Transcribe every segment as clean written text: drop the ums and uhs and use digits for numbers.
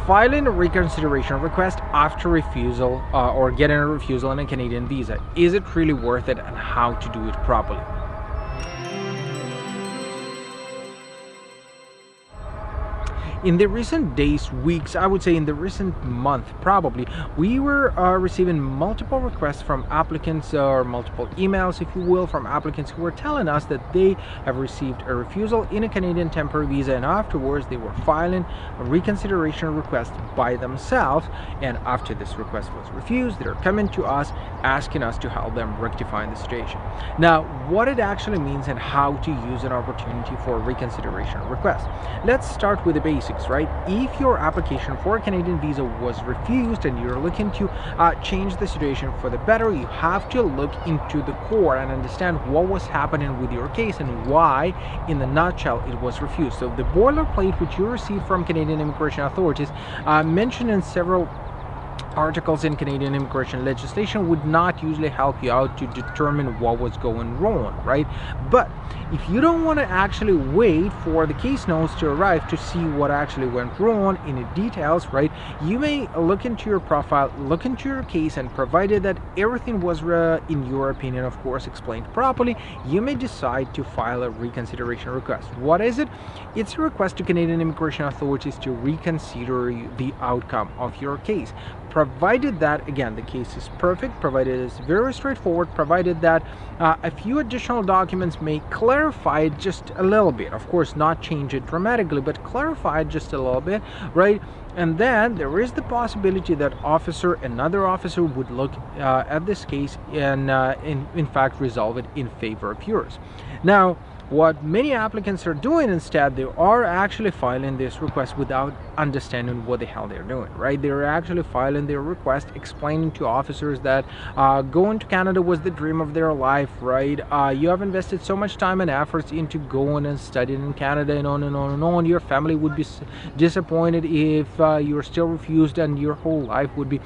Filing a reconsideration request after refusal or getting a refusal on a Canadian visa, is it really worth it, and how to do it properly? In the recent days, weeks, I would say in the recent month probably, we were receiving multiple requests from applicants, or multiple emails if you will, from applicants who were telling us that they have received a refusal in a Canadian temporary visa, and afterwards they were filing a reconsideration request by themselves, and after this request was refused, they're coming to us asking us to help them rectify the situation. Now, what it actually means and how to use an opportunity for a reconsideration request. Let's start with the basics. Right? If your application for a Canadian visa was refused and you're looking to change the situation for the better, you have to look into the core and understand what was happening with your case and why, in the nutshell, it was refused. So the boilerplate which you received from Canadian immigration authorities mentioned in several articles in Canadian immigration legislation would not usually help you out to determine what was going wrong, right? But if you don't want to actually wait for the case notes to arrive to see what actually went wrong in the details, right, you may look into your profile, look into your case, and provided that everything was, in your opinion, of course, explained properly, you may decide to file a reconsideration request. What is it? It's a request to Canadian immigration authorities to reconsider the outcome of your case, provided that, again, the case is perfect, provided it's very straightforward, provided that a few additional documents may clarify it just a little bit. Of course, not change it dramatically, but clarify it just a little bit, right? And then there is the possibility that another officer would look at this case and in fact resolve it in favor of yours. Now, what many applicants are doing instead, they are actually filing this request without understanding what the hell they're doing, right? They're actually filing their request explaining to officers that going to Canada was the dream of their life, right? You have invested so much time and efforts into going and studying in Canada, and on and on and on. Your family would be disappointed if you're still refused, and your whole life would be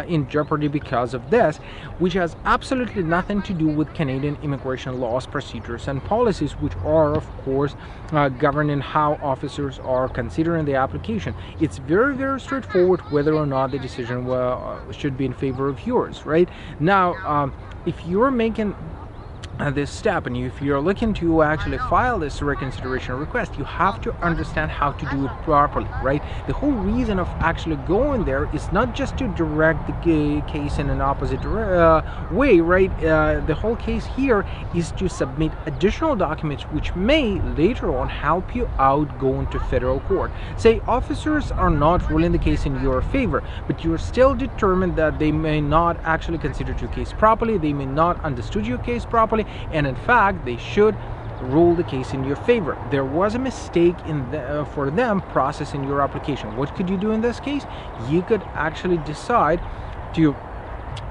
in jeopardy because of this, which has absolutely nothing to do with Canadian immigration laws, procedures, and policies, which are, of course, governing how officers are considering the application. It's very, very straightforward whether or not the decision should be in favor of yours, right? Now, if you're making this step, and if you're looking to actually file this reconsideration request, you have to understand how to do it properly, right? The whole reason of actually going there is not just to direct the case in an opposite way, right? The whole case here is to submit additional documents which may later on help you out going to federal court. Say officers are not ruling the case in your favor, but you're still determined that they may not actually consider your case properly, they may not understood your case properly, and in fact they should rule the case in your favor. There was a mistake for them processing your application. What could you do in this case? You could actually decide to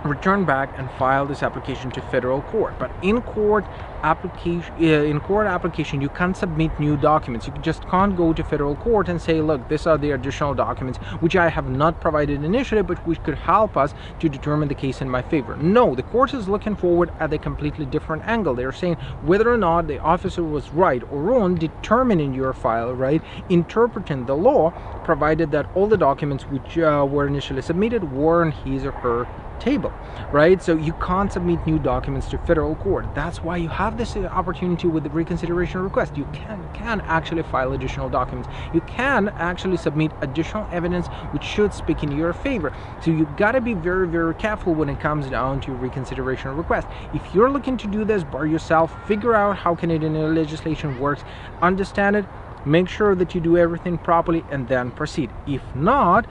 return back and file this application to federal court. But in court application, you can't submit new documents. You just can't go to federal court and say, look, these are the additional documents which I have not provided initially, but which could help us to determine the case in my favor. No, the court is looking forward at a completely different angle. They're saying whether or not the officer was right or wrong, determining your file, right, interpreting the law, provided that all the documents which were initially submitted were on his or her table, right? So you can't submit new documents to federal court. That's why you have this opportunity with the reconsideration request. You can actually file additional documents. You can actually submit additional evidence which should speak in your favor. So you got to be very, very careful when it comes down to reconsideration request. If you're looking to do this by yourself, figure out how Canadian legislation works, understand it, make sure that you do everything properly, and then proceed. If not,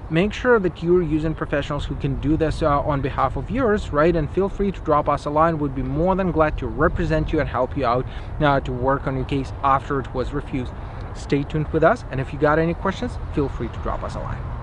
make sure that you're using professionals who can do this on behalf of yours, right? And feel free to drop us a line. We'd be more than glad to represent you and help you out to work on your case after it was refused. Stay tuned with us, and if you got any questions, feel free to drop us a line.